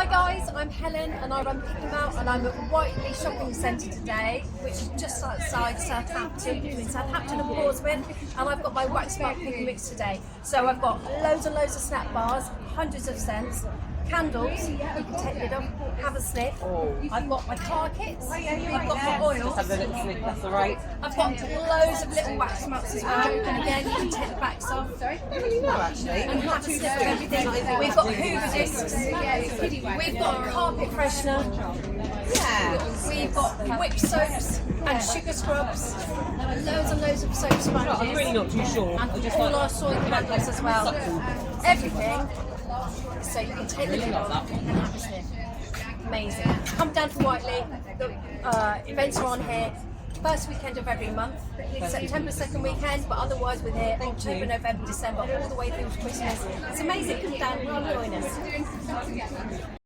Hi guys, I'm Helen and I run Pick 'em Out and I'm at Whiteley Shopping Centre today, which is just outside Southampton, between Southampton and Portsmouth, and I've got my wax mark pick and mix today. So I've got loads and loads of snack bars, hundreds of scents, candles, you can take lid off, have a sniff. I've got my car kits, I've got my oils, Have a little sniff, that's alright. I've got loads of little wax marks as well, and again you can take the backs off. No, actually. And have a sniff of everything. We've got Hoover discs, we've got carpet freshener, Yeah. we've got whip soaps and sugar scrubs, loads and loads of soap sponges, I'm really not too sure. and all our soy candles as well. Everything, so you can take the lid off and have a sniff. Amazing. Come down to Whiteley, the events are on here. First weekend of every month, September second weekend, but otherwise we're here October, November, December, all the way through to Christmas. It's amazing. Come down and join us.